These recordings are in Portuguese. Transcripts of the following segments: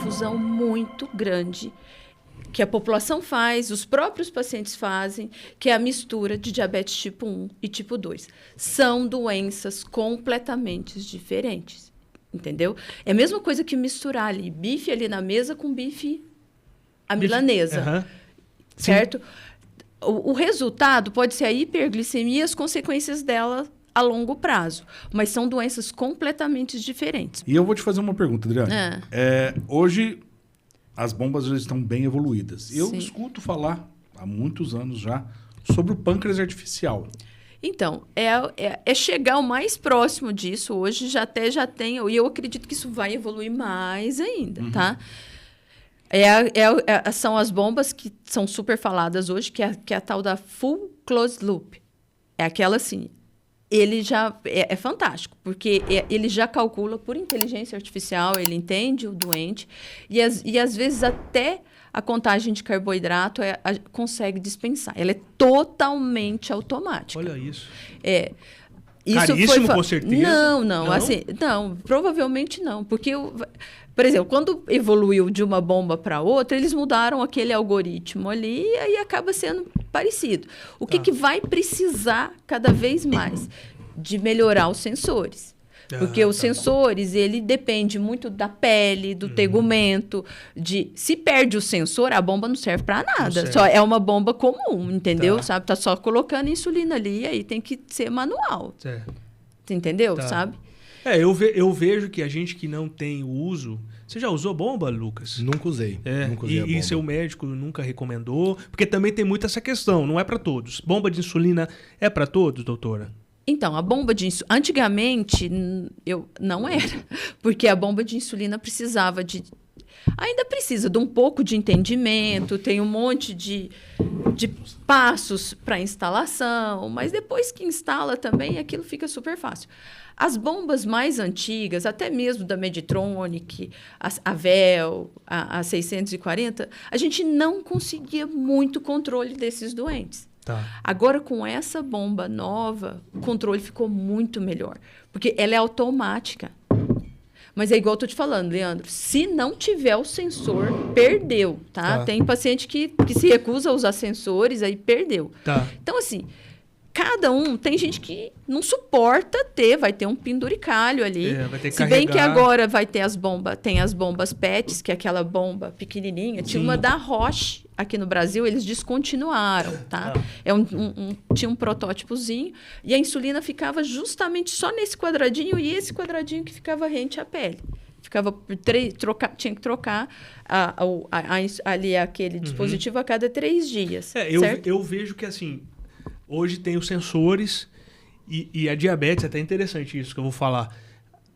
confusão muito grande que a população faz, os próprios pacientes fazem, que é a mistura de diabetes tipo 1 e tipo 2. São doenças completamente diferentes, entendeu? É a mesma coisa que misturar ali, bife ali na mesa com bife à milanesa, certo? O resultado pode ser a hiperglicemia e as consequências dela a longo prazo, mas são doenças completamente diferentes. E eu vou te fazer uma pergunta, Adriane. Hoje, as bombas já estão bem evoluídas. Eu escuto falar, há muitos anos já, sobre o pâncreas artificial. Então, é chegar o mais próximo disso. Hoje já tem, e eu acredito que isso vai evoluir mais ainda, tá? São as bombas que são super faladas hoje, que é a tal da Full Closed Loop. É aquela assim, ele já é fantástico, porque ele já calcula por inteligência artificial, ele entende o doente, e às vezes até a contagem de carboidrato consegue dispensar. Ela é totalmente automática. Olha isso. Isso caríssimo, com certeza. Não, assim, não, provavelmente não, porque por exemplo, quando evoluiu de uma bomba para outra, eles mudaram aquele algoritmo ali e aí acaba sendo parecido. O que vai precisar cada vez mais? De melhorar os sensores. Porque os sensores, ele depende muito da pele, do tegumento, se perde o sensor, a bomba não serve para nada. Só é uma bomba comum, entendeu? Sabe? Tá só colocando insulina ali, e aí tem que ser manual. Você entendeu? Sabe? Eu vejo que a gente que não tem o uso... Você já usou bomba, Lucas? Nunca usei. Nunca usei a bomba. E seu médico nunca recomendou? Porque também tem muito essa questão, não é para todos. Bomba de insulina é para todos, doutora? Então, a bomba de insulina... Antigamente, não era. Porque a bomba de insulina precisava de... Ainda precisa de um pouco de entendimento, tem um monte de passos para instalação, mas depois que instala também, aquilo fica super fácil. As bombas mais antigas, até mesmo da Medtronic, a Vel, a 640, a gente não conseguia muito controle desses doentes. Agora, com essa bomba nova, o controle ficou muito melhor, porque ela é automática. Mas é igual eu tô te falando, Leandro, se não tiver o sensor, perdeu, tá? Tem paciente que se recusa a usar sensores, aí perdeu. Então, assim, cada um... Tem gente que não suporta vai ter um penduricalho ali. Vai ter que Se bem que agora vai ter tem as bombas PETs, que é aquela bomba pequenininha. Tinha uma da Roche aqui no Brasil, eles descontinuaram, tá? Tinha um protótipozinho e a insulina ficava justamente só nesse quadradinho e esse quadradinho que ficava rente à pele. Tinha que trocar ali aquele dispositivo a cada 3 dias. Eu vejo que assim, hoje tem os sensores e a diabetes, é até interessante isso que eu vou falar.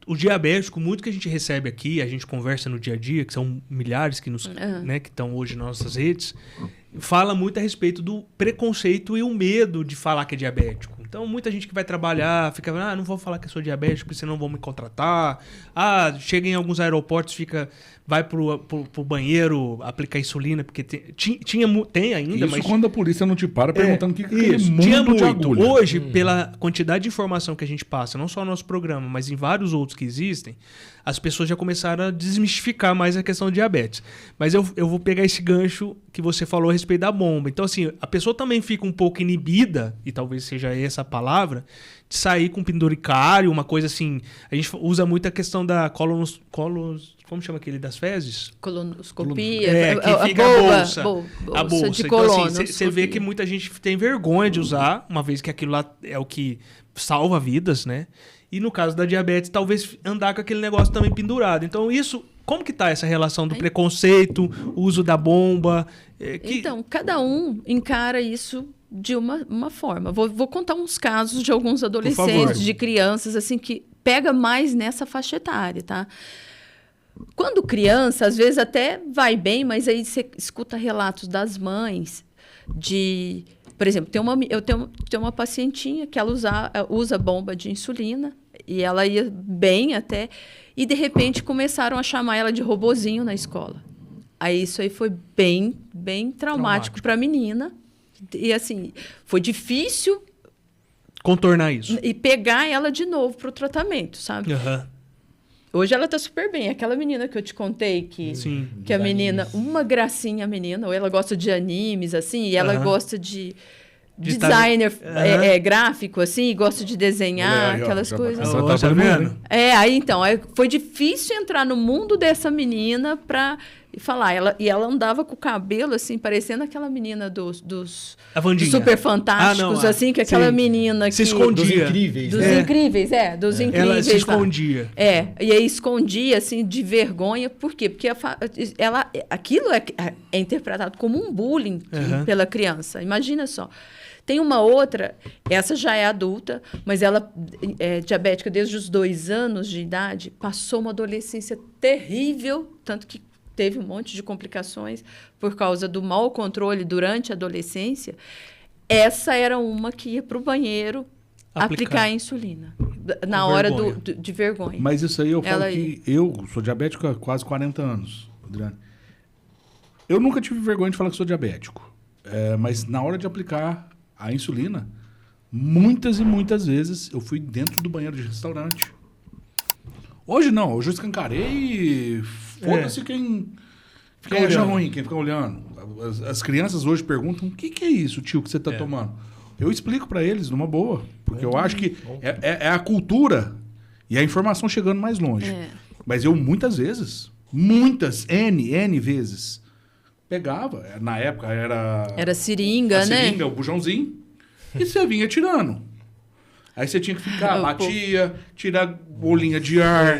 O diabético, muito que a gente recebe aqui, a gente conversa no dia a dia, que são milhares que que estão hoje nas nossas redes, fala muito a respeito do preconceito e o medo de falar que é diabético. Então, muita gente que vai trabalhar fica, não vou falar que sou diabético, porque senão vão me contratar. Chega em alguns aeroportos, vai pro banheiro aplicar insulina, porque tem ainda. Isso, mas quando a polícia não te para perguntando o que tinha muito. De agulha. Hoje, pela quantidade de informação que a gente passa, não só no nosso programa, mas em vários outros que existem, as pessoas já começaram a desmistificar mais a questão do diabetes. Mas eu vou pegar esse gancho que você falou a respeito da bomba. Então, assim, a pessoa também fica um pouco inibida, e talvez seja essa a palavra, de sair com penduricário, uma coisa assim... A gente usa muito a questão da como chama aquele das fezes? Colonoscopia. Que fica a bolsa. De então, assim, você vê que muita gente tem vergonha de usar, uma vez que aquilo lá é o que salva vidas, né? E no caso da diabetes, talvez andar com aquele negócio também pendurado. Então, isso... Como que tá essa relação do preconceito, o uso da bomba? Então, cada um encara isso de uma forma. Vou contar uns casos de alguns adolescentes, de crianças, assim, que pega mais nessa faixa etária, tá? Quando criança, às vezes até vai bem, mas aí você escuta relatos das mães de... Por exemplo, eu tenho uma pacientinha que ela usa bomba de insulina e ela ia bem até... E, de repente, começaram a chamar ela de robozinho na escola. Aí isso aí foi bem, bem traumático para a menina. E, assim, foi difícil... Contornar isso. E pegar ela de novo para o tratamento, sabe? Hoje ela tá super bem. Aquela menina que eu te contei que a menina, uma gracinha a menina, ou ela gosta de animes, assim, e ela gosta de designer gráfico, assim, e gosta de desenhar, aquelas coisas. Tá vendo? Aí então, foi difícil entrar no mundo dessa menina pra falar. Ela andava com o cabelo, assim, parecendo aquela menina dos Super Fantásticos, assim, que aquela menina que... Se escondia. Dos Incríveis, dos Incríveis. Ela se escondia. E aí escondia, assim, de vergonha. Por quê? Porque aquilo é interpretado como um bullying pela criança. Imagina só. Tem uma outra, essa já é adulta, mas ela é diabética desde os 2 anos de idade, passou uma adolescência terrível, tanto que teve um monte de complicações por causa do mau controle durante a adolescência. Essa era uma que ia para o banheiro aplicar a insulina, na hora de vergonha. Mas isso aí eu falo que eu sou diabético há quase 40 anos, Adriane. Eu nunca tive vergonha de falar que sou diabético, mas na hora de aplicar a insulina, muitas e muitas vezes eu fui dentro do banheiro de restaurante. Hoje não, hoje eu escancarei e foda-se quem acha ruim, quem fica olhando. As crianças hoje perguntam, o que é isso, tio, que você está tomando? Eu explico para eles numa boa, porque eu acho que é a cultura e a informação chegando mais longe. Mas eu muitas vezes, N vezes, pegava, na época era seringa, né? Seringa, o bujãozinho, e você vinha tirando. Aí você tinha que ficar, batia, tirar bolinha de ar.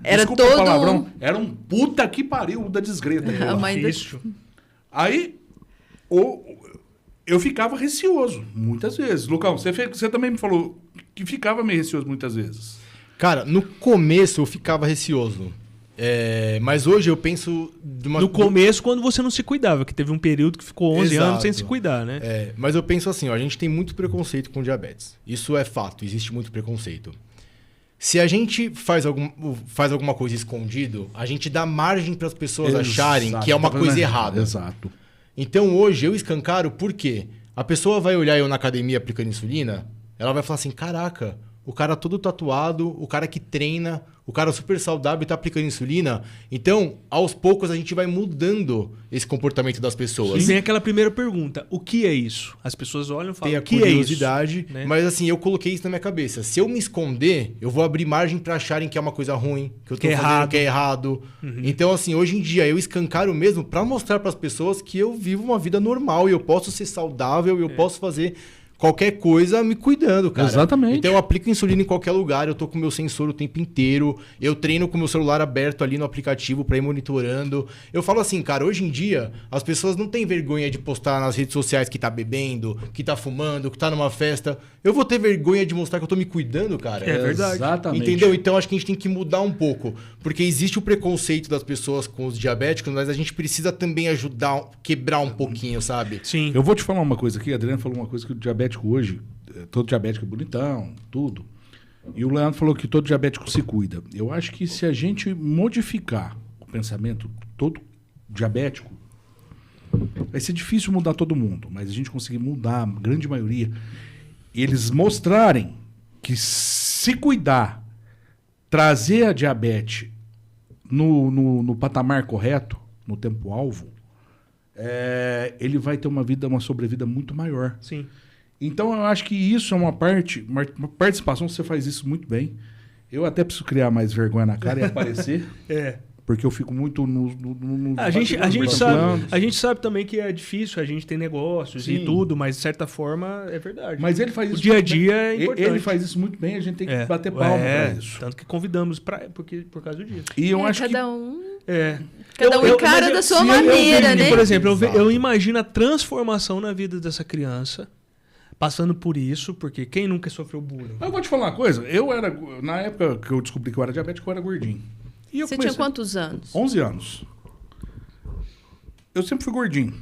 Era desculpa todo o palavrão, era um puta que pariu da desgreta. Aí eu ficava receoso, muitas vezes. Lucão, você também me falou que ficava meio receoso muitas vezes. Cara, no começo eu ficava receoso. Mas hoje eu penso... No começo, quando você não se cuidava, que teve um período que ficou 11 anos sem se cuidar, né? Mas eu penso assim, a gente tem muito preconceito com diabetes. Isso é fato, existe muito preconceito. Se a gente faz alguma coisa escondido, a gente dá margem para as pessoas acharem que é uma coisa errada. Exato. Então hoje eu escancaro por quê? A pessoa vai olhar eu na academia aplicando insulina, ela vai falar assim, caraca, o cara todo tatuado, o cara que treina, o cara super saudável está aplicando insulina. Então, aos poucos, a gente vai mudando esse comportamento das pessoas. E vem aquela primeira pergunta, o que é isso? As pessoas olham e falam, tem a curiosidade, né? Mas assim, eu coloquei isso na minha cabeça. Se eu me esconder, eu vou abrir margem para acharem que é uma coisa ruim, que eu estou fazendo que é errado. Então, assim, hoje em dia, eu escancaro mesmo para mostrar para as pessoas que eu vivo uma vida normal e eu posso ser saudável e eu posso fazer... qualquer coisa me cuidando, cara. Exatamente. Então eu aplico insulina em qualquer lugar, eu tô com o meu sensor o tempo inteiro, eu treino com o meu celular aberto ali no aplicativo pra ir monitorando. Eu falo assim, cara, hoje em dia as pessoas não têm vergonha de postar nas redes sociais que tá bebendo, que tá fumando, que tá numa festa. Eu vou ter vergonha de mostrar que eu tô me cuidando, cara. É verdade. Exatamente. Entendeu? Então acho que a gente tem que mudar um pouco, porque existe o preconceito das pessoas com os diabéticos, mas a gente precisa também ajudar, quebrar um pouquinho, sabe? Sim. Eu vou te falar uma coisa aqui, a Adriana falou uma coisa que o diabético hoje, todo diabético é bonitão, tudo. E o Leandro falou que todo diabético se cuida. Eu acho que se a gente modificar o pensamento todo diabético, vai ser difícil mudar todo mundo, mas a gente conseguir mudar a grande maioria, e eles mostrarem que se cuidar, trazer a diabetes no patamar correto, no tempo-alvo, ele vai ter uma sobrevida muito maior. Sim. Então, eu acho que isso é uma participação, você faz isso muito bem. Eu até preciso criar mais vergonha na cara e aparecer. Porque eu fico muito no a gente sabe também que é difícil, a gente tem negócios e tudo, mas de certa forma é verdade. Mas ele faz isso. O dia a dia é importante. Ele faz isso muito bem, a gente tem que bater palma pra isso. Tanto que convidamos por causa disso. E eu acho cada que... um... Cada um encara da sua maneira, né? Por exemplo, eu imagino a transformação na vida dessa criança passando por isso, porque quem nunca sofreu bullying? Eu vou te falar uma coisa. Na época que eu descobri que eu era diabético, eu era gordinho. E Você tinha quantos anos? 11 anos. Eu sempre fui gordinho.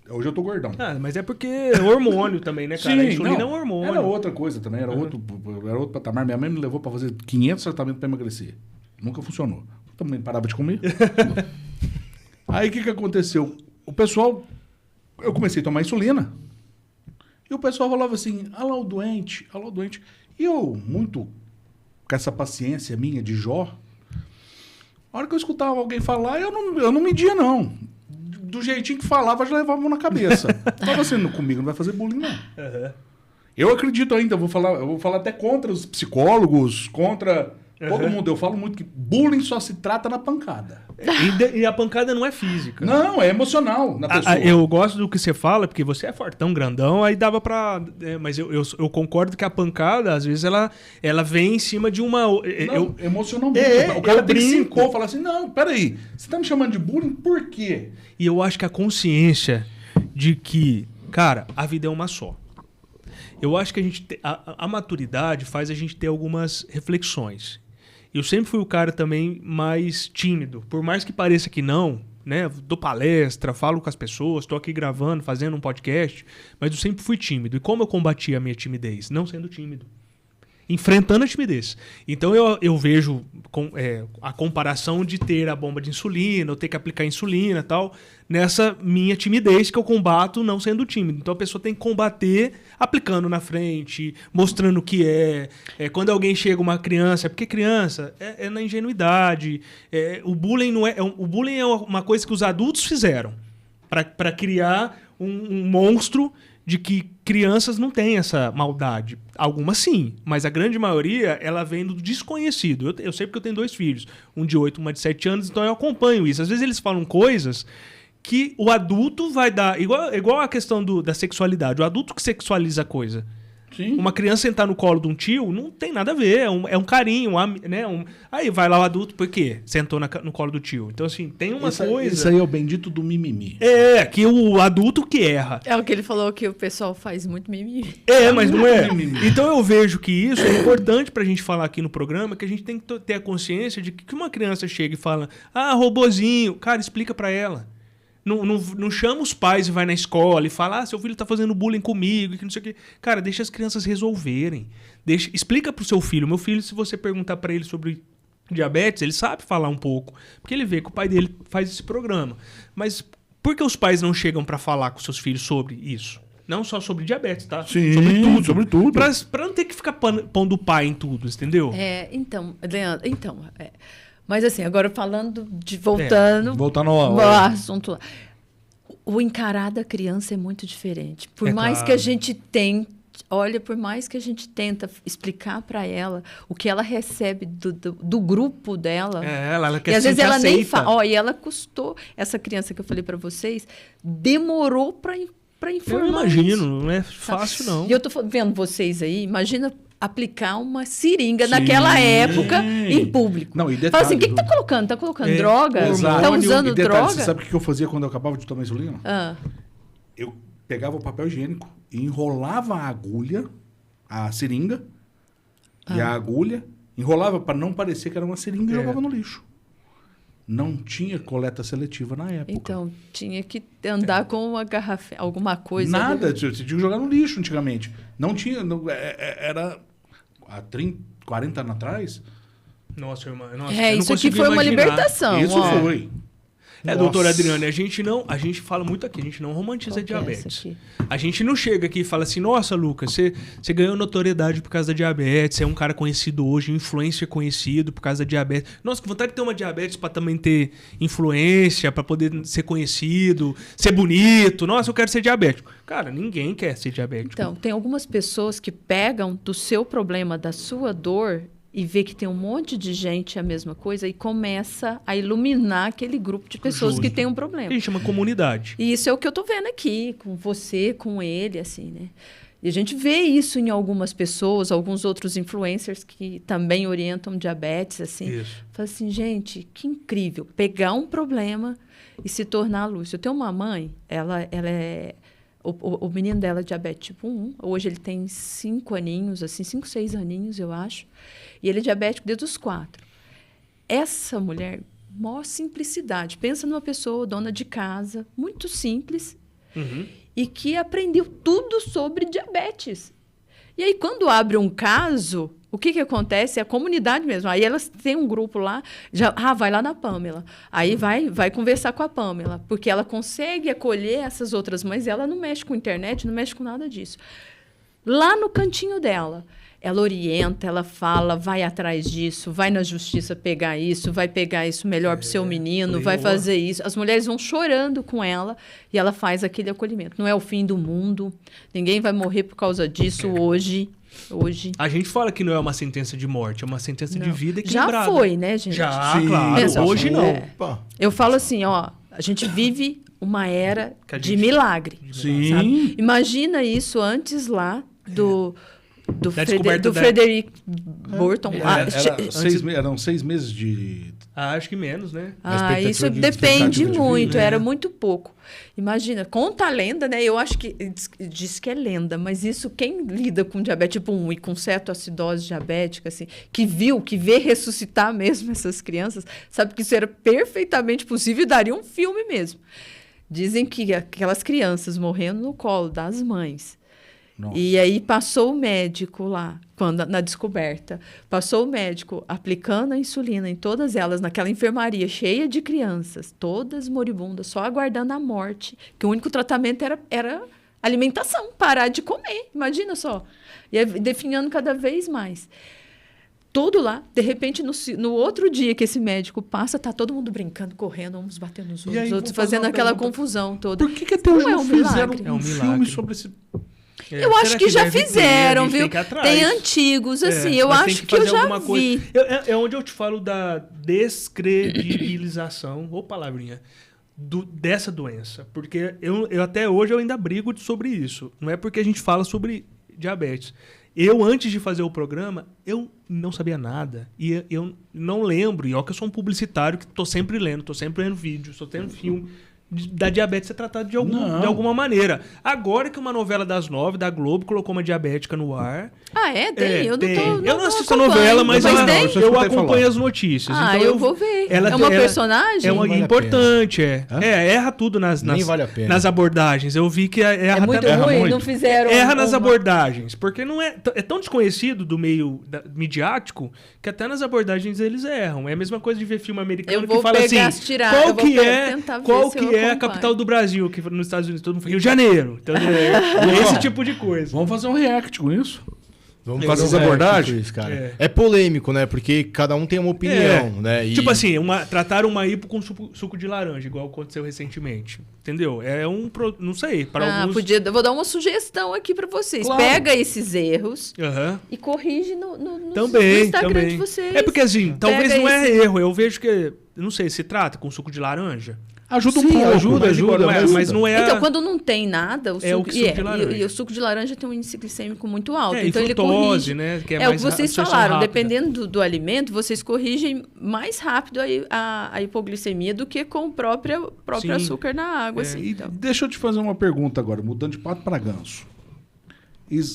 Hoje eu tô gordão. Mas é porque é hormônio também, né, cara? Sim, a insulina é um hormônio. Era outra coisa também, era outro patamar. Minha mãe me levou pra fazer 500 tratamentos pra emagrecer. Nunca funcionou. Eu também parava de comer. Aí o que aconteceu? O pessoal... Eu comecei a tomar insulina. E o pessoal falava assim, olha lá o doente, olha lá o doente. E eu, muito com essa paciência minha de Jó, A hora que eu escutava alguém falar, eu não media, não. Do jeitinho que falava, já levava na cabeça. Falava assim, comigo não vai fazer bullying, não. Uhum. Eu acredito ainda, eu vou falar até contra os psicólogos, contra todo mundo. Eu falo muito que bullying só se trata na pancada. E a pancada não é física. Não, é emocional na pessoa. Eu gosto do que você fala, porque você é fortão, grandão, aí dava pra... mas eu concordo que a pancada, às vezes, ela vem em cima de uma... Emocionalmente. O cara tem que se impor, falar assim, não, peraí, você tá me chamando de bullying por quê? E eu acho que a consciência de que, cara, a vida é uma só. Eu acho que a maturidade faz a gente ter algumas reflexões. Eu sempre fui o cara também mais tímido. Por mais que pareça que não, né? Dou palestra, falo com as pessoas, estou aqui gravando, fazendo um podcast, mas eu sempre fui tímido. E como eu combati a minha timidez? Não sendo tímido. Enfrentando a timidez. Então eu vejo a comparação de ter a bomba de insulina, eu ter que aplicar insulina e tal, nessa minha timidez que eu combato não sendo tímido. Então a pessoa tem que combater aplicando na frente, mostrando o que é. Quando alguém chega, uma criança, porque criança é na ingenuidade. O bullying o bullying é uma coisa que os adultos fizeram para criar um monstro de que crianças não têm essa maldade. Algumas sim, mas a grande maioria, ela vem do desconhecido. Eu sei porque eu tenho 2 filhos, um de 8, uma de 7 anos, então eu acompanho isso. Às vezes eles falam coisas que o adulto vai dar... Igual a questão da sexualidade. O adulto que sexualiza a coisa. Sim. Uma criança sentar no colo de um tio não tem nada a ver. É um carinho, né? Aí vai lá o adulto, por quê? Sentou no colo do tio. Então, assim, tem uma coisa... Isso aí é o bendito do mimimi. Que o adulto que erra. É o que ele falou, que o pessoal faz muito mimimi. Mas não é. Então eu vejo que isso é importante pra gente falar aqui no programa, que a gente tem que ter a consciência de que uma criança chega e fala, robozinho, cara, explica pra ela. Não chama os pais e vai na escola e fala, seu filho tá fazendo bullying comigo, que não sei o quê. Cara, deixa as crianças resolverem. Explica pro seu filho. Meu filho, se você perguntar pra ele sobre diabetes, ele sabe falar um pouco. Porque ele vê que o pai dele faz esse programa. Mas por que os pais não chegam pra falar com seus filhos sobre isso? Não só sobre diabetes, tá? Sim, sobre tudo. Pra não ter que ficar pondo o pai em tudo, entendeu? Então, Leandro, mas assim, agora voltando ao assunto lá. O encarar da criança é muito diferente. Por mais que a gente tenta explicar para ela o que ela recebe do grupo dela. Ela quer e às vezes ela aceita. nem fala. E ela custou, essa criança que eu falei para vocês, demorou para informar. Eu imagino, não é fácil, não. E eu tô vendo vocês aí, imagina aplicar uma seringa naquela época em público. Não, e detalhe, fala assim, o que tá colocando? Tá colocando droga? Exato. Tá usando detalhe, droga? Você sabe o que eu fazia quando eu acabava de tomar insulina? Eu pegava o papel higiênico e enrolava a agulha, a seringa e a agulha, enrolava para não parecer que era uma seringa e jogava no lixo. Não tinha coleta seletiva na época. Então, tinha que andar com uma garrafa, alguma coisa. Nada, você tinha que jogar no lixo antigamente. Não tinha, era há 30, 40 anos atrás. Nossa, irmã. Isso aqui foi uma libertação. Isso foi. Doutora Adriane, a gente fala muito aqui, a gente não romantiza a diabetes. A gente não chega aqui e fala assim, nossa, Lucas, você ganhou notoriedade por causa da diabetes, você é um cara conhecido hoje, um influencer conhecido por causa da diabetes. Nossa, que vontade de ter uma diabetes para também ter influência, para poder ser conhecido, ser bonito. Nossa, eu quero ser diabético. Cara, ninguém quer ser diabético. Então, tem algumas pessoas que pegam do seu problema, da sua dor, e vê que tem um monte de gente a mesma coisa e começa a iluminar aquele grupo de pessoas que tem um problema. A gente chama comunidade. E isso é o que eu tô vendo aqui, com você, com ele, assim, né? E a gente vê isso em algumas pessoas, alguns outros influencers que também orientam diabetes, assim. Isso. Fala assim, gente, que incrível, pegar um problema e se tornar luz. Eu tenho uma mãe, ela é... O menino dela é diabetes tipo 1. Hoje ele tem 5 aninhos, assim, 5, 6 aninhos, eu acho. E ele é diabético desde os 4. Essa mulher, maior simplicidade. Pensa numa pessoa, dona de casa, muito simples, e que aprendeu tudo sobre diabetes. E aí, quando abre um caso, o que acontece? É a comunidade mesmo. Aí elas têm um grupo lá, vai lá na Pamela. Aí vai conversar com a Pamela, porque ela consegue acolher essas outras mães, ela não mexe com internet, não mexe com nada disso. Lá no cantinho dela, ela orienta, ela fala, vai atrás disso, vai na justiça pegar isso, vai pegar isso melhor para o seu menino, vai fazer isso. As mulheres vão chorando com ela e ela faz aquele acolhimento. Não é o fim do mundo, ninguém vai morrer por causa disso hoje. A gente fala que não é uma sentença de morte, é uma sentença de vida equilibrada. Já foi, né, gente? Já, claro. Hoje não. Eu falo assim, ó, a gente vive uma era de milagre. Sim. Sabe? Imagina isso antes lá do Frederick Burton. Eram 6 meses de... acho que menos, né? Isso depende muito, era muito pouco. Imagina, conta a lenda, né? Eu acho que diz que é lenda, mas isso quem lida com diabetes tipo 1 e com cetoacidose diabética, assim, que vê ressuscitar mesmo essas crianças, sabe que isso era perfeitamente possível e daria um filme mesmo. Dizem que aquelas crianças morrendo no colo das mães. Nossa. E aí passou o médico lá, na descoberta, passou o médico aplicando a insulina em todas elas, naquela enfermaria cheia de crianças, todas moribundas, só aguardando a morte, que o único tratamento era alimentação, parar de comer, imagina só. E definhando cada vez mais. Tudo lá, de repente, no outro dia que esse médico passa, tá todo mundo brincando, correndo, uns batendo nos outros, fazendo aquela confusão toda. Por que até hoje não fizeram um filme sobre esse... Eu acho que já fizeram, viu? Tem antigos, assim, eu acho que eu já vi. É onde eu te falo da descredibilização, ou palavrinha, dessa doença. Porque eu até hoje eu ainda brigo sobre isso. Não é porque a gente fala sobre diabetes. Eu, antes de fazer o programa, eu não sabia nada. E eu não lembro. E olha que eu sou um publicitário que tô sempre lendo vídeo, estou tendo filme... da diabetes ser tratada de alguma maneira. Agora que uma novela das 9 da Globo colocou uma diabética no ar. Tem. Eu não assisto a novela, mas eu acompanho as notícias. Então eu vou ver. É uma personagem? É uma importante, erra tudo Nem vale a pena. nas abordagens. Eu vi que erra. É muito ruim, muito. Não fizeram. Erra nas abordagens, porque não é tão desconhecido do meio midiático que até nas abordagens eles erram. É a mesma coisa de ver filme americano que fala assim, qual que é a capital do Brasil, que nos Estados Unidos todo mundo fala Rio de Janeiro. Então, esse tipo de coisa. Vamos fazer um react com isso? Vamos fazer as abordagens, cara. É polêmico, né? Porque cada um tem uma opinião, né? Tipo assim, trataram uma hipo com suco de laranja, igual aconteceu recentemente. Entendeu? Não sei, para alguns... Vou dar uma sugestão aqui para vocês. Claro. Pega esses erros e corrige no Instagram de vocês. É porque assim, talvez não é erro. Eu vejo que, não sei, se trata com suco de laranja. Ajuda um pouco. Ajuda. Mas não é... Então, quando não tem nada, o suco de laranja. E o suco de laranja tem um índice glicêmico muito alto. Então, ele corrige. Né? Que é o que vocês falaram. Rápida. Dependendo do alimento, vocês corrigem mais rápido a hipoglicemia do que com o próprio açúcar na água. Então. Deixa eu te fazer uma pergunta agora, mudando de pato para ganso.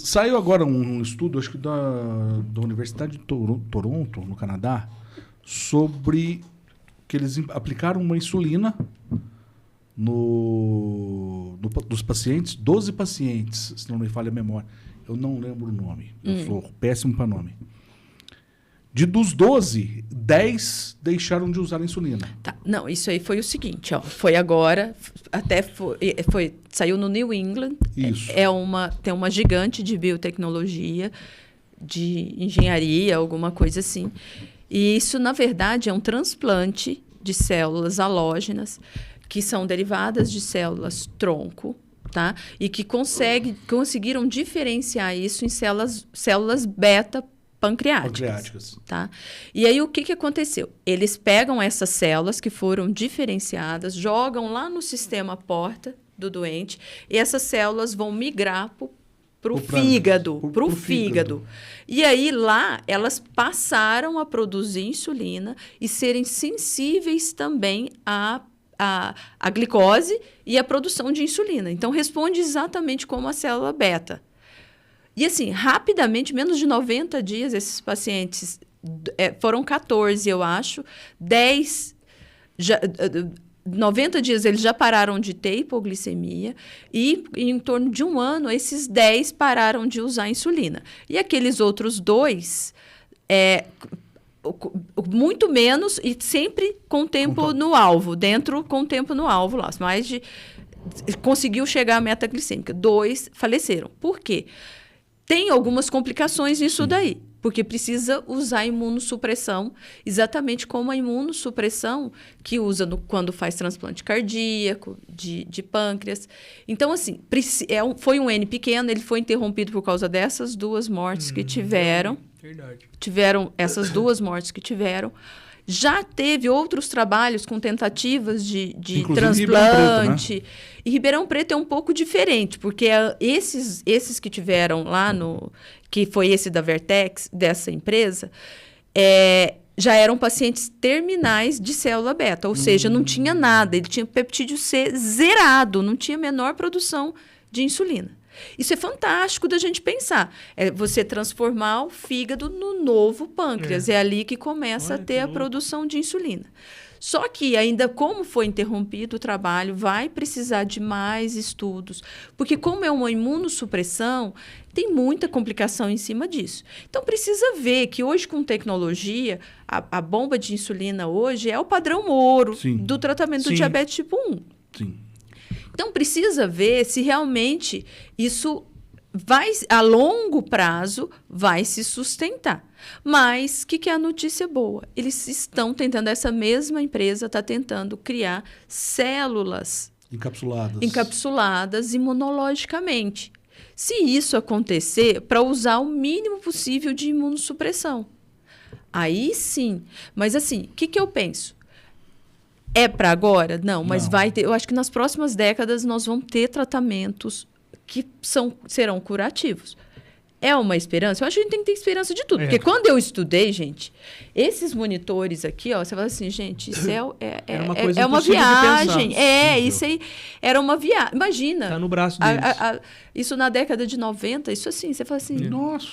Saiu agora um estudo, acho que da Universidade de Toronto, no Canadá, sobre... que eles aplicaram uma insulina dos pacientes, 12 pacientes, se não me falha a memória. Eu não lembro o nome, eu sou péssimo para nome. Dos 12, 10 deixaram de usar a insulina. Tá. Não, isso aí foi o seguinte, ó, foi agora, até saiu no New England, isso. Tem uma gigante de biotecnologia, de engenharia, alguma coisa assim. E isso, na verdade, é um transplante de células halógenas que são derivadas de células tronco, tá? E que conseguiram diferenciar isso em células beta pancreáticas. Tá? E aí, o que aconteceu? Eles pegam essas células que foram diferenciadas, jogam lá no sistema porta do doente, e essas células vão migrar para o fígado. E aí, lá, elas passaram a produzir insulina e serem sensíveis também à glicose e à produção de insulina. Então, responde exatamente como a célula beta. E, assim, rapidamente, menos de 90 dias, esses pacientes, foram 14, eu acho, 10... 90 dias eles já pararam de ter hipoglicemia e em torno de 1 ano esses 10 pararam de usar insulina. E aqueles outros 2, muito menos e sempre com tempo no alvo, com tempo no alvo lá, conseguiu chegar à meta glicêmica. 2 faleceram. Por quê? tem algumas complicações nisso daí, porque precisa usar imunossupressão, exatamente como a imunossupressão que usa quando faz transplante cardíaco, de pâncreas. Então, assim, foi um N pequeno, ele foi interrompido por causa dessas 2 mortes que tiveram. Verdade. Tiveram essas 2 mortes que tiveram. Já teve outros trabalhos com tentativas de transplante. Ribeirão Preto, né? E Ribeirão Preto é um pouco diferente, porque esses que tiveram lá que foi esse da Vertex, dessa empresa, já eram pacientes terminais de célula beta, ou seja, não tinha nada, ele tinha peptídeo C zerado, não tinha menor produção de insulina. Isso é fantástico da gente pensar. É você transformar o fígado no novo pâncreas. É ali que começa a ter a produção de insulina. Só que ainda como foi interrompido o trabalho, vai precisar de mais estudos. Porque como é uma imunossupressão, tem muita complicação em cima disso. Então, precisa ver que hoje, com tecnologia, a bomba de insulina hoje é o padrão ouro do tratamento do diabetes tipo 1. Sim. Então, precisa ver se realmente isso a longo prazo, vai se sustentar. Mas, o que é a notícia boa? Eles estão tentando, essa mesma empresa está tentando criar células encapsuladas imunologicamente. Se isso acontecer, para usar o mínimo possível de imunossupressão. Aí sim. Mas, assim, o que eu penso? É para agora? Não, mas vai ter. Eu acho que nas próximas décadas nós vamos ter tratamentos que serão curativos. É uma esperança? Eu acho que a gente tem que ter esperança de tudo. Porque quando eu estudei, gente, esses monitores aqui, ó, você fala assim, gente, isso é uma viagem. Isso aí era uma viagem. Imagina. Tá no braço deles. Isso na década de 90, isso assim, você fala assim, nossa.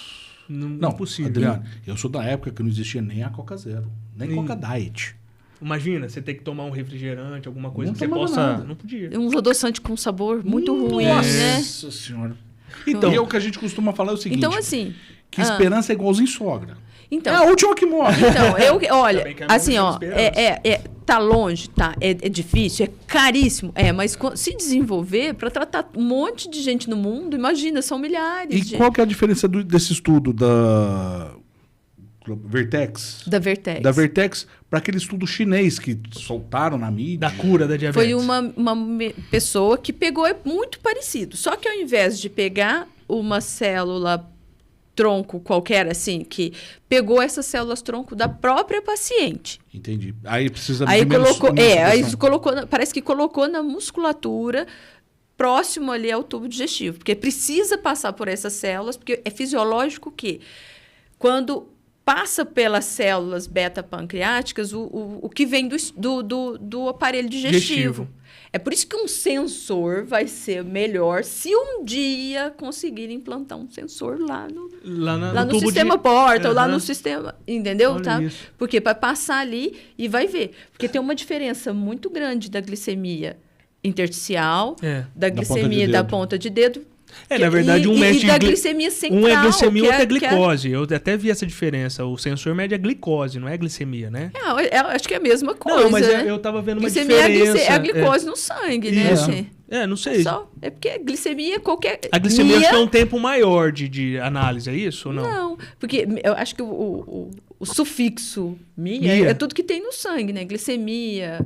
Não é possível. Adriano, eu sou da época que não existia nem a Coca Zero, nem Coca Diet. Imagina, você ter que tomar um refrigerante, alguma coisa Não que você possa... nada. Não podia. Um adoçante com sabor muito ruim, né? Nossa senhora. Então, e o que a gente costuma falar é o seguinte. Então, assim... Que esperança é igualzinho sogra. Então, é a última que morre. Então, olha, assim, ó, tá longe, tá? É difícil, é caríssimo. Mas se desenvolver para tratar um monte de gente no mundo, imagina, são milhares. E qual que é a diferença desse estudo da Vertex? Da Vertex. Da Vertex para aquele estudo chinês que soltaram na mídia. Da cura da diabetes. Foi uma pessoa que pegou, é muito parecido. Só que ao invés de pegar uma célula tronco qualquer, assim, que pegou essas células tronco da própria paciente. Entendi. Aí precisa de parece que colocou na musculatura próximo ali ao tubo digestivo, porque precisa passar por essas células, porque é fisiológico que quando passa pelas células beta-pancreáticas o que vem do aparelho digestivo. É por isso que um sensor vai ser melhor se um dia conseguir implantar um sensor lá no sistema porta ou lá no sistema, entendeu? Tá? Porque vai passar ali e vai ver. Porque tem uma diferença muito grande da glicemia intersticial, da glicemia da ponta de dedo. Na verdade, um mede da glicemia central. Um é glicemia e outro é glicose. Eu até vi essa diferença. O sensor mede a glicose, não é a glicemia, né? Acho que é a mesma coisa. Não, mas né? eu tava vendo uma glicemia diferença. É a glicose no sangue, né? Assim. Não sei. É porque a glicemia qualquer... A glicemia acho que é um tempo maior de análise, é isso ou não? Não, porque eu acho que o sufixo mia é tudo que tem no sangue, né? Glicemia,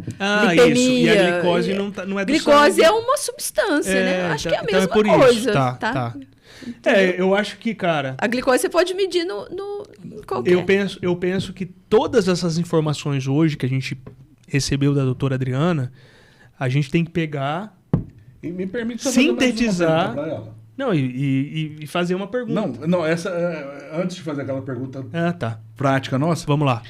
lipemia. Isso. E a glicose não é do glicose sangue. É uma substância, né? Eu acho que é a mesma por coisa. Isso. Tá. Eu acho que, cara... A glicose você pode medir no qualquer. Eu penso que todas essas informações hoje que a gente recebeu da doutora Adriana, a gente tem que pegar... E me permite sintetizar. Fazer ela. Não, e fazer uma pergunta. Não, essa antes de fazer aquela pergunta prática nossa. Vamos lá.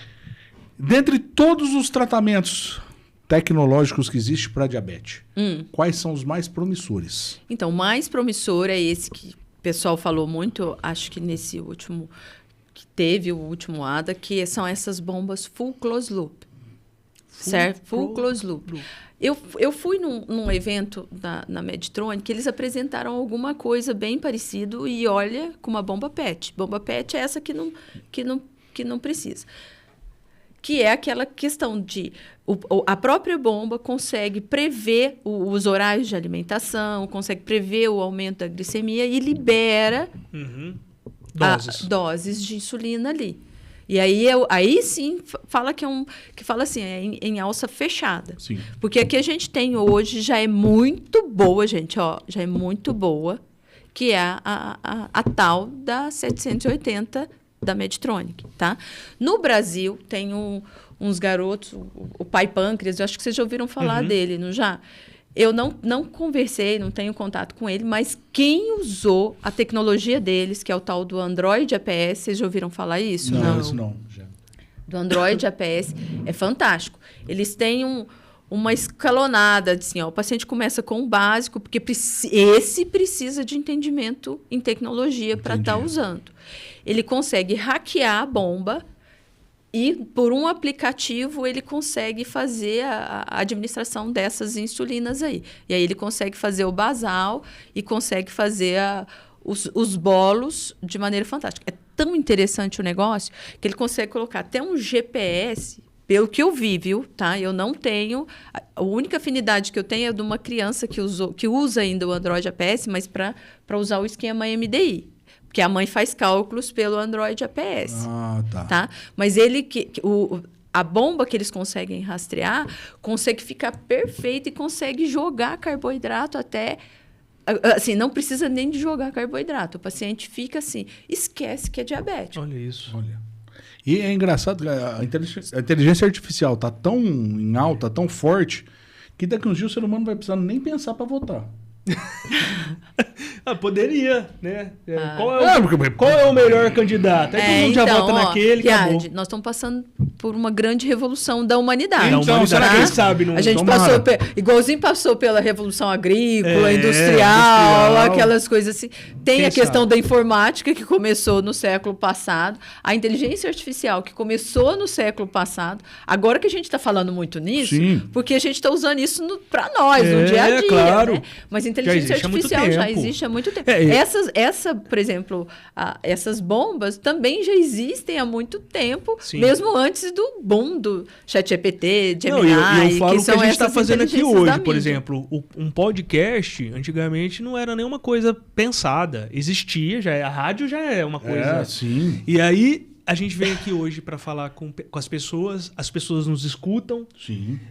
Dentre todos os tratamentos tecnológicos que existem para diabetes, quais são os mais promissores? Então, o mais promissor é esse que o pessoal falou muito, acho que nesse último, que teve o último ADA, que são essas bombas full close loop. Certo? Full close loop. Eu fui num evento na Medtronic que eles apresentaram alguma coisa bem parecido e olha, com uma bomba PET. Bomba PET é essa que não precisa. Que é aquela questão de... a própria bomba consegue prever os horários de alimentação, consegue prever o aumento da glicemia e libera doses de insulina ali. E aí sim fala fala assim, em alça fechada. Sim. Porque a que a gente tem hoje já é muito boa, gente, já é muito boa, que é a tal da 780 da Medtronic, tá? No Brasil tem uns garotos, o pai Pâncreas, eu acho que vocês já ouviram falar dele, não já? Eu não conversei, não tenho contato com ele, mas quem usou a tecnologia deles, que é o tal do Android APS, vocês já ouviram falar isso? Não, isso não. Já. Do Android APS, é fantástico. Eles têm uma escalonada, assim, o paciente começa com o básico, porque esse precisa de entendimento em tecnologia para estar usando. Ele consegue hackear a bomba e, por um aplicativo, ele consegue fazer a administração dessas insulinas aí. E aí ele consegue fazer o basal e consegue fazer os bolos de maneira fantástica. É tão interessante o negócio que ele consegue colocar até um GPS, pelo que eu vi, viu? Tá? Eu não tenho... A única afinidade que eu tenho é de uma criança que usa ainda o Android APS, mas para usar o esquema MDI. Porque a mãe faz cálculos pelo Android APS. Ah, tá? Mas a bomba que eles conseguem rastrear consegue ficar perfeita e consegue jogar carboidrato até... Assim, não precisa nem de jogar carboidrato. O paciente fica assim, esquece que é diabético. Olha isso. Olha. E é engraçado, a inteligência artificial está tão em alta, tão forte, que daqui uns dias o ser humano não vai precisar nem pensar para votar. Poderia, né? Qual é o melhor candidato? Aí todo mundo já vota naquele, acabou. Nós estamos passando por uma grande revolução da humanidade. Então, será que quem sabe? A gente passou, igualzinho passou pela revolução agrícola, industrial, aquelas coisas assim. Tem a questão da informática, que começou no século passado. A inteligência artificial, que começou no século passado. Agora que a gente está falando muito nisso, porque a gente está usando isso para nós, no dia a dia. Claro. Né? Mas a inteligência artificial já existe há muito tempo. Por exemplo, essas bombas também já existem há muito tempo, mesmo antes do boom do ChatGPT, Gemini, eu falo que são que a gente está fazendo aqui hoje, por exemplo, um podcast, antigamente não era nenhuma coisa pensada, existia, a rádio já é uma coisa. Sim. E aí a gente vem aqui hoje para falar com as pessoas nos escutam,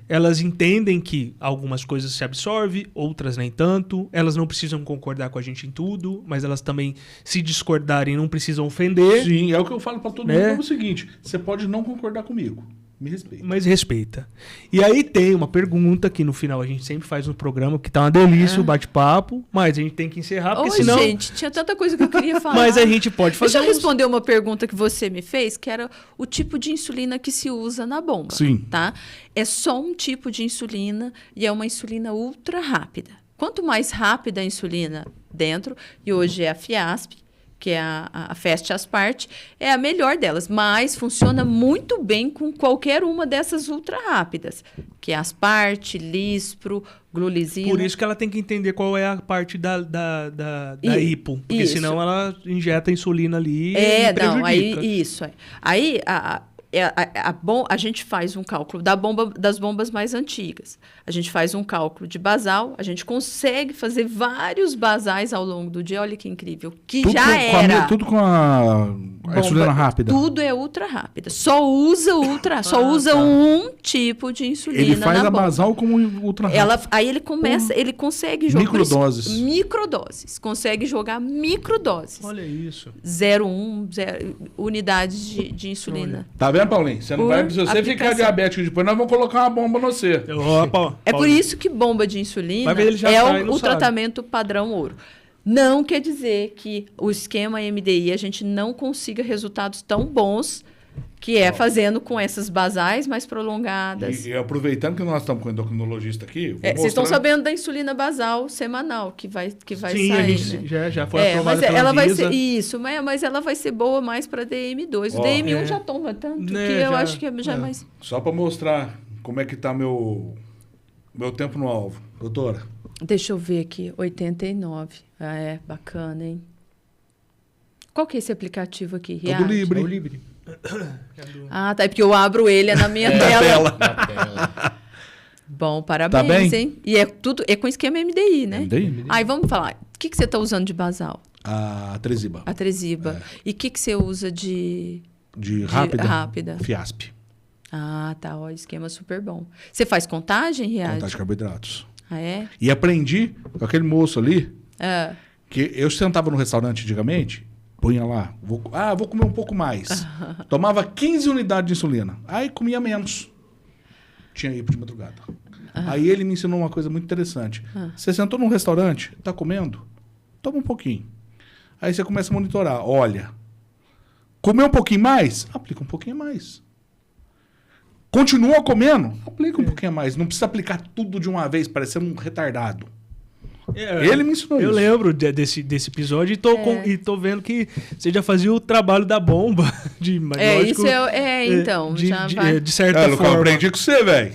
elas entendem que algumas coisas se absorvem, outras nem tanto, elas não precisam concordar com a gente em tudo, mas elas também, se discordarem, não precisam ofender. Sim, é o que eu falo para todo mundo, é o seguinte, você pode não concordar comigo, me respeita. Mas respeita. E aí tem uma pergunta que no final a gente sempre faz no programa, que tá uma delícia o bate-papo, mas a gente tem que encerrar, porque senão... gente, tinha tanta coisa que eu queria falar. Mas a gente pode fazer... Deixa eu responder uma pergunta que você me fez, que era o tipo de insulina que se usa na bomba. Sim. Tá? É só um tipo de insulina e é uma insulina ultra rápida. Quanto mais rápida a insulina dentro, e hoje é a Fiasp, que é a Fast Aspart, é a melhor delas, mas funciona muito bem com qualquer uma dessas ultra rápidas, que é Aspart, Lispro, Glulizina. Por isso que ela tem que entender qual é a parte da hipo, porque senão ela injeta insulina ali e prejudica. Aí a gente faz um cálculo das bombas mais antigas. A gente faz um cálculo de basal, a gente consegue fazer vários basais ao longo do dia. Olha que incrível. Tudo com a insulina rápida. Tudo é ultra rápida. Só usa um tipo de insulina. Ele faz a basal como ultra rápida. Aí ele consegue jogar microdoses. Consegue jogar microdoses. Olha isso. 0,1 unidades de insulina. Tá vendo, Paulinho? Você não vai, se você ficar diabético depois, nós vamos colocar uma bomba no você. É por isso que bomba de insulina é o tratamento padrão ouro. Não quer dizer que o esquema MDI a gente não consiga resultados tão bons, que é fazendo com essas basais mais prolongadas. E aproveitando que nós estamos com o endocrinologista aqui... Vocês estão sabendo da insulina basal semanal que vai sair. Sim, a gente já foi aprovada pela ela Anvisa. Vai ser isso, mas ela vai ser boa mais para DM2. O DM1 já toma tanto que eu acho que já é mais... Só para mostrar como é que está meu tempo no alvo. Doutora? Deixa eu ver aqui, 89. Bacana, hein? Qual que é esse aplicativo aqui? É do Libre. É o Libre. Tá. É porque eu abro ele na minha tela. Bom, parabéns, hein? E é com esquema MDI, né? MDI. Aí vamos falar. O que você está usando de basal? A Tresiba. A Tresiba. E o que você usa de rápida? Fiasp. Ah, tá. Ó, esquema super bom. Você faz contagem, Riad? Contagem de carboidratos. Ah, é? E aprendi com aquele moço ali, Ah. que eu sentava no restaurante antigamente, punha lá, vou comer um pouco mais. Tomava 15 unidades de insulina. Aí comia menos. Tinha ido de madrugada. Aí ele me ensinou uma coisa muito interessante. Você sentou num restaurante, tá comendo? Toma um pouquinho. Aí você começa a monitorar. Olha, comeu um pouquinho mais? Aplica um pouquinho mais. Continua comendo? Aplica um pouquinho mais. Não precisa aplicar tudo de uma vez, parecendo um retardado. Ele me ensinou isso. Eu lembro desse episódio e tô vendo que você já fazia o trabalho da bomba. Lógico, então. De certa forma. Eu aprendi com você, velho.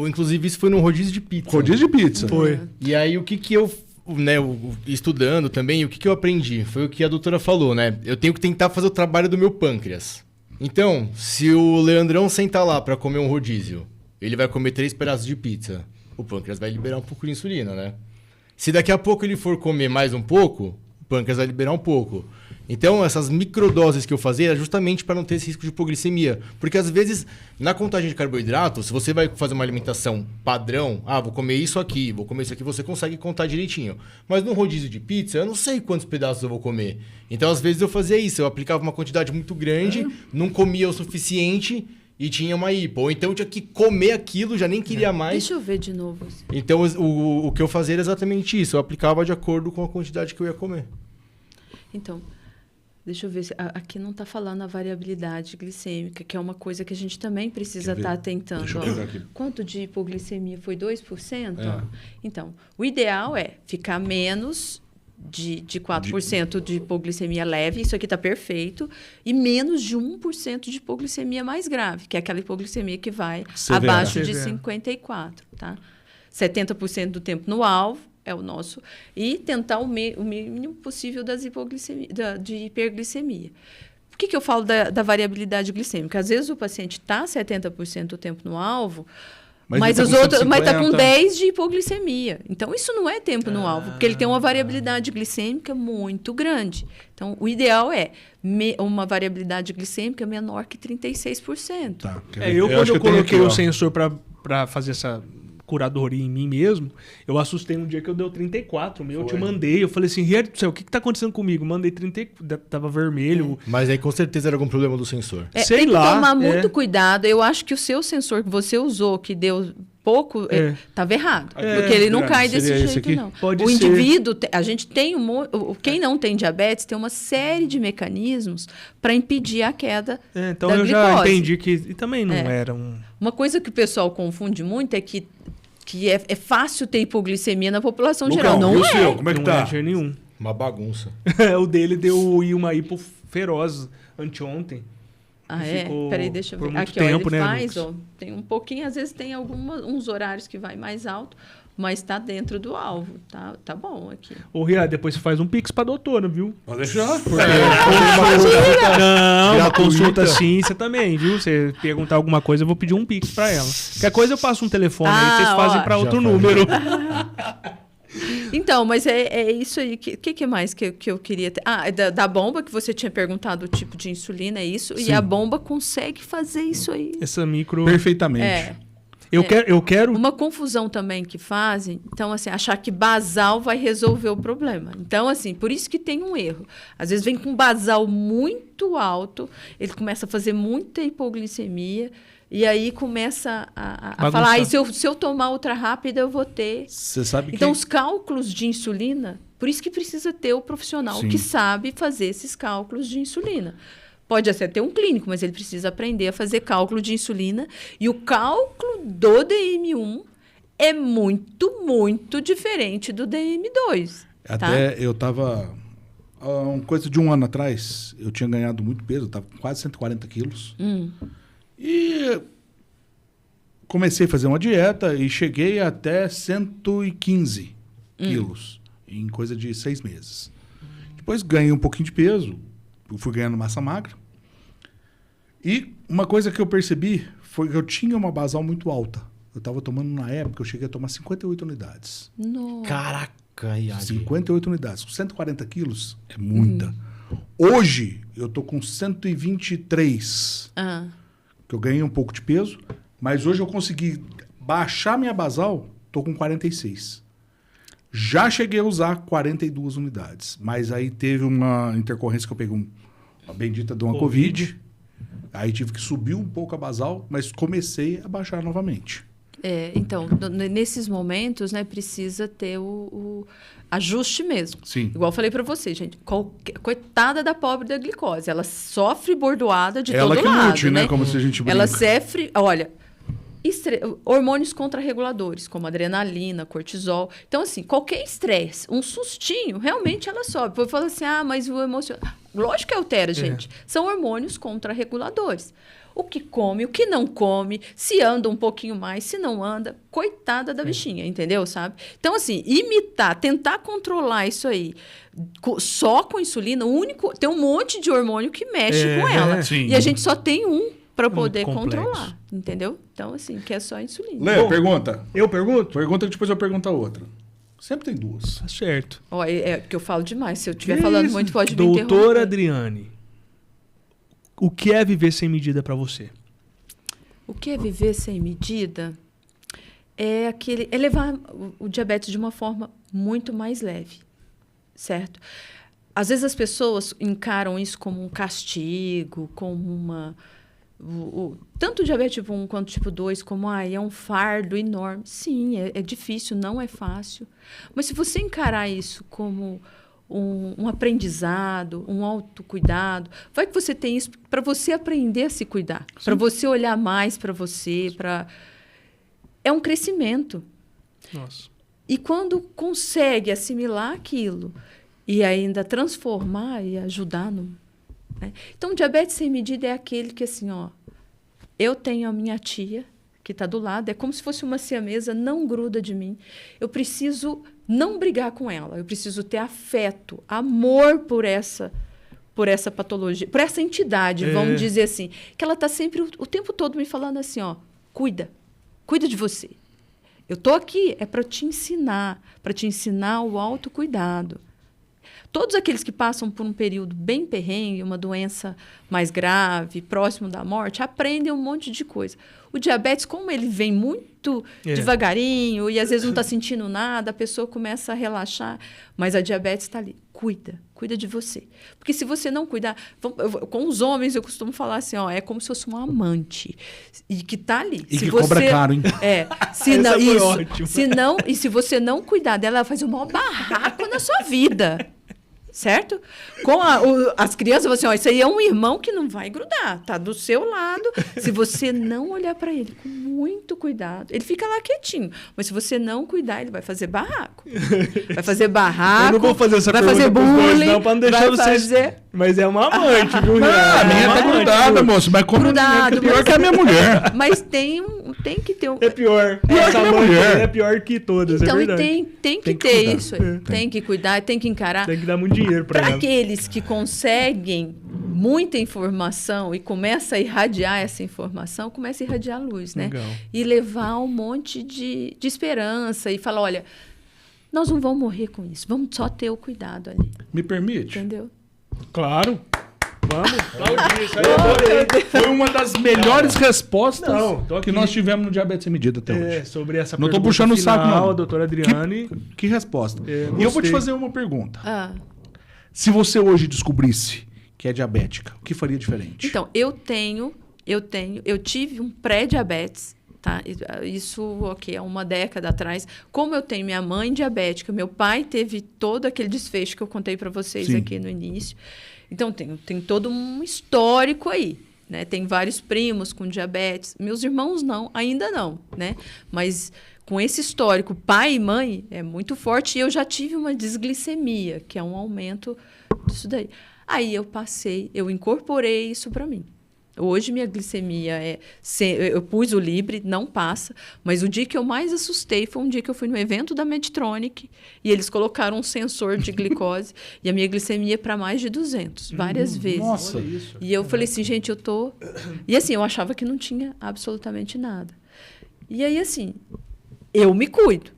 Inclusive isso foi no rodízio de pizza. Rodízio de pizza. Foi. E aí o que eu, né, estudando também, o que eu aprendi? Foi o que a doutora falou, né? Eu tenho que tentar fazer o trabalho do meu pâncreas. Então, se o Leandrão sentar lá para comer um rodízio, ele vai comer 3 pedaços de pizza. O pâncreas vai liberar um pouco de insulina, né? Se daqui a pouco ele for comer mais um pouco, o pâncreas vai liberar um pouco. Então, essas microdoses que eu fazia era justamente para não ter esse risco de hipoglicemia. Porque, às vezes, na contagem de carboidrato, se você vai fazer uma alimentação padrão, vou comer isso aqui, vou comer isso aqui, você consegue contar direitinho. Mas no rodízio de pizza, eu não sei quantos pedaços eu vou comer. Então, às vezes, eu fazia isso. Eu aplicava uma quantidade muito grande, não comia o suficiente e tinha uma hipo. Ou então, eu tinha que comer aquilo, já nem queria mais. Deixa eu ver de novo. Então, o que eu fazia era exatamente isso. Eu aplicava de acordo com a quantidade que eu ia comer. Então... Deixa eu ver, aqui não está falando a variabilidade glicêmica, que é uma coisa que a gente também precisa estar atentando. Deixa eu pegar aqui. Quanto de hipoglicemia foi? 2%? Então, o ideal é ficar menos de 4% de hipoglicemia leve, isso aqui está perfeito, e menos de 1% de hipoglicemia mais grave, que é aquela hipoglicemia que vai abaixo de 54, tá? 70% do tempo no alvo, é o nosso, e tentar o mínimo possível de hiperglicemia. Por que eu falo da variabilidade glicêmica? Às vezes o paciente está 70% do tempo no alvo, mas está com 10 de hipoglicemia. Então, isso não é tempo no alvo, porque ele tem uma variabilidade glicêmica muito grande. Então, o ideal é uma variabilidade glicêmica menor que 36%. Tá. Quando eu coloquei o sensor para fazer essa curadoria em mim mesmo, eu assustei um dia que eu dei 34, eu te mandei, eu falei assim, Riad do céu, o que tá acontecendo comigo? Mandei 30, tava vermelho. Mas aí com certeza era algum problema do sensor. Tem que tomar muito cuidado, eu acho que o seu sensor que você usou, que deu pouco, estava errado, porque ele não cai desse jeito, não. Pode o ser. indivíduo, a gente tem quem não tem diabetes tem uma série de mecanismos para impedir a queda então da eu glicose. Já entendi que também não era um... Uma coisa que o pessoal confunde muito é que é fácil ter hipoglicemia na população Lucão, geral. Não e o é. seu? Como é que não tá? É jeito nenhum. Uma bagunça. O dele deu uma hipo feroz anteontem. Peraí, deixa eu ver. Aqui, tempo, ele né, faz, tem um pouquinho, às vezes tem uns horários que vai mais alto, mas está dentro do alvo. Tá bom aqui. Ô, Riad, depois você faz um pix pra doutora, viu? Pode deixar. Uma consulta assim, você também, viu? Você perguntar alguma coisa, eu vou pedir um pix pra ela. Qualquer coisa eu passo um telefone aí, vocês fazem pra outro número. Então, mas é isso aí. O que mais que eu queria ter? Da bomba, que você tinha perguntado o tipo de insulina, é isso? Sim. E a bomba consegue fazer isso aí. Essa micro... Perfeitamente. Eu quero... Uma confusão também que fazem, então, assim, achar que basal vai resolver o problema. Então, assim, por isso que tem um erro. Às vezes vem com basal muito alto, ele começa a fazer muita hipoglicemia, e aí começa a falar, se eu tomar ultra rápida, eu vou ter. Você sabe então, os cálculos de insulina, por isso que precisa ter o profissional que sabe fazer esses cálculos de insulina. Pode até ter um clínico, mas ele precisa aprender a fazer cálculo de insulina. E o cálculo do DM1 é muito, muito diferente do DM2. Até eu estava... coisa de 1 ano atrás, eu tinha ganhado muito peso. Eu estava com quase 140 quilos. E comecei a fazer uma dieta e cheguei até 115 quilos em coisa de 6 meses. Depois ganhei um pouquinho de peso. Fui ganhando massa magra. E uma coisa que eu percebi foi que eu tinha uma basal muito alta. Eu estava tomando, na época, eu cheguei a tomar 58 unidades. Nossa. Caraca! 58 unidades. 140 quilos é muita. Hoje, eu tô com 123. Que eu ganhei um pouco de peso. Mas hoje eu consegui baixar minha basal, tô com 46. Já cheguei a usar 42 unidades. Mas aí teve uma intercorrência que eu peguei uma bendita de uma Covid. Aí tive que subir um pouco a basal, mas comecei a baixar novamente. Então, nesses momentos, né, precisa ter o ajuste mesmo. Sim. Igual eu falei para você, gente, coitada da pobre da glicose. Ela sofre bordoada de todo lado. Ela que lute, né? Como se a gente brinca. Ela sofre, olha, hormônios contrarreguladores, como adrenalina, cortisol. Então, assim, qualquer estresse, um sustinho, realmente ela sobe. Vou falar assim, mas o emocional... Lógico que altera, gente. São hormônios contrarreguladores. O que come, o que não come, se anda um pouquinho mais, se não anda, coitada da bichinha, entendeu? Sabe? Então, assim, tentar controlar isso aí só com insulina, tem um monte de hormônio que mexe com ela. Sim. E a gente só tem para poder controlar, entendeu? Então, assim, que é só insulina. Léo, pergunta. Eu pergunto? Pergunta que depois eu pergunto a outra. Sempre tem duas. Tá certo. Porque eu falo demais. Se eu estiver falando muito, pode me interromper. Doutora Adriane, o que é viver sem medida para você? O que é viver sem medida? É levar o diabetes de uma forma muito mais leve, certo? Às vezes as pessoas encaram isso como um castigo, como tanto o diabetes tipo 1 quanto tipo 2, como é um fardo enorme. Sim, é difícil, não é fácil. Mas se você encarar isso como um aprendizado, um autocuidado, vai que você tem isso para você aprender a se cuidar, para você olhar mais para você, é um crescimento. Nossa. E quando consegue assimilar aquilo e ainda transformar e ajudar né? Então, o diabetes sem medida é aquele que, assim, eu tenho a minha tia, que está do lado, é como se fosse uma siamesa, não gruda de mim. Eu preciso não brigar com ela, eu preciso ter afeto, amor por essa patologia, por essa entidade, vamos dizer assim, que ela está sempre, o tempo todo me falando assim, cuida de você. Eu estou aqui, é para te ensinar o autocuidado. Todos aqueles que passam por um período bem perrengue, uma doença mais grave, próximo da morte, aprendem um monte de coisa. O diabetes, como ele vem muito devagarinho e às vezes não está sentindo nada, a pessoa começa a relaxar, mas a diabetes está ali. Cuida de você. Porque se você não cuidar... Com os homens, eu costumo falar assim, é como se fosse um amante. E que está ali. E se que cobra caro, hein? E se você não cuidar dela, ela faz o maior barraco na sua vida. Certo? Com as crianças, você, isso aí é um irmão que não vai grudar, tá do seu lado. Se você não olhar para ele com muito cuidado, ele fica lá quietinho. Mas se você não cuidar, ele vai fazer barraco. Eu não vou fazer essa vai pergunta fazer bullying, não, para não deixar vocês... Mas é uma amante, viu? A minha tá grudada, moço. Mas como grudado, é pior que a minha mulher. Mas tem que ter um... É pior. Essa amante é pior que todas, então, é verdade. Tem que ter cuidar. Isso aí. Tem que cuidar, tem que encarar. Tem que dar muito dinheiro para ela. Aqueles que conseguem muita informação e começa a irradiar essa informação, começa a irradiar luz, né? Legal. E levar um monte de esperança e falar, olha, nós não vamos morrer com isso, vamos só ter o cuidado ali. Me permite? Entendeu? Claro. Vamos. Foi uma das melhores respostas que nós tivemos no Diabetes Sem Medida até hoje. Sobre essa não pergunta tô puxando o saco, não. Doutora Adriane. Que resposta. E eu vou te fazer uma pergunta. Se você hoje descobrisse que é diabética, o que faria diferente? Então, eu tive um pré-diabetes, tá? Isso, há uma década atrás. Como eu tenho minha mãe diabética, meu pai teve todo aquele desfecho que eu contei para vocês aqui no início. Então, tem todo um histórico aí, né? Tem vários primos com diabetes. Meus irmãos ainda não, né? Mas com esse histórico, pai e mãe, é muito forte. E eu já tive uma desglicemia, que é um aumento disso daí. Aí eu incorporei isso para mim. Hoje minha glicemia eu pus o Libre, não passa, mas o dia que eu mais assustei foi um dia que eu fui no evento da Medtronic e eles colocaram um sensor de glicose e a minha glicemia para mais de 200, várias vezes. Nossa, isso. E eu falei assim, gente, eu tô... E assim, eu achava que não tinha absolutamente nada. E aí, assim, eu me cuido.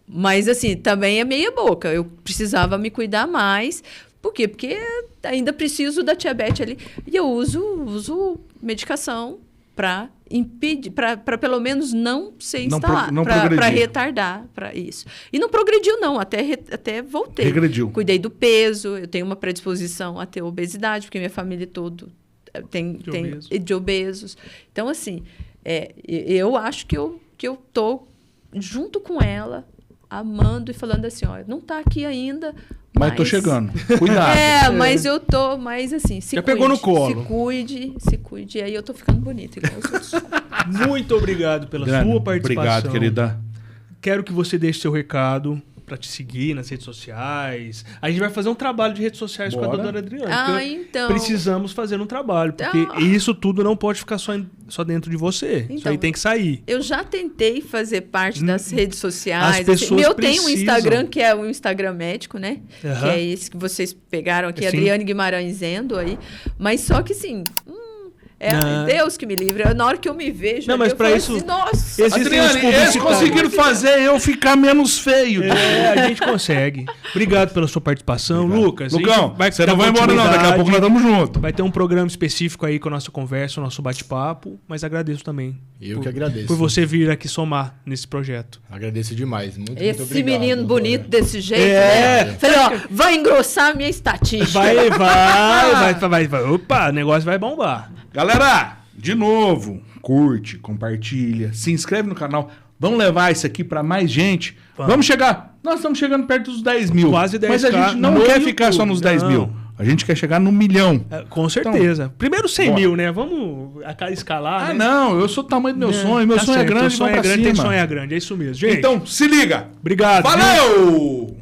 Mas, assim, também é meia boca. Eu precisava me cuidar mais. Por quê? Porque ainda preciso da diabetes ali. E eu uso medicação para impedir, para pelo menos não ser instalado, para retardar, para isso. E não progrediu, não, até voltei. Regrediu. Cuidei do peso, eu tenho uma predisposição a ter obesidade, porque minha família toda tem de obesos. Então, assim, eu acho que eu estou junto com ela, amando e falando assim, ó, não está aqui ainda, mas tô chegando. Cuidado. Mas eu tô, mas assim, já pegou no colo. Se cuide, e aí eu tô ficando bonita igual os outros. Muito obrigado pela sua participação. Obrigado, querida. Quero que você deixe seu recado para te seguir nas redes sociais. A gente vai fazer um trabalho de redes sociais com a doutora Adriana. Então. Precisamos fazer um trabalho, porque isso tudo não pode ficar só dentro de você. Então, isso aí tem que sair. Eu já tentei fazer parte das redes sociais. As pessoas eu tenho um Instagram, que é o Instagram médico, né? Uhum. Que é esse que vocês pegaram aqui, Adriane Guimarães Endo aí. Mas só que assim... Deus que me livre. Na hora que eu me vejo, não, mas para isso, assim, nossa, Adriane, eles conseguiram fazer eu ficar menos feio. A gente consegue. Obrigado pela sua participação, Lucas. Lucão, você não vai embora não, daqui a pouco nós estamos juntos. Vai ter um programa específico aí com a nossa conversa, o nosso bate-papo, mas agradeço também. Eu que agradeço. Por você vir aqui somar nesse projeto. Agradeço demais. Muito Esse obrigado. menino bonito desse jeito, né? Falei, ó, vai engrossar a minha estatística. Vai. Opa, o negócio vai bombar. Galera, de novo, curte, compartilha, se inscreve no canal. Vamos levar isso aqui para mais gente. Vamos chegar. Nós estamos chegando perto dos 10 mil. Quase 10 Mas a gente não quer ficar só nos 10 mil. A gente quer chegar no 1 milhão. Com certeza. Então, primeiro 100 mil, né? Vamos escalar. Não, eu sou do tamanho do meu sonho. Meu sonho é grande, tem sonho é grande, é isso mesmo. Gente, então, se liga. Obrigado. Valeu!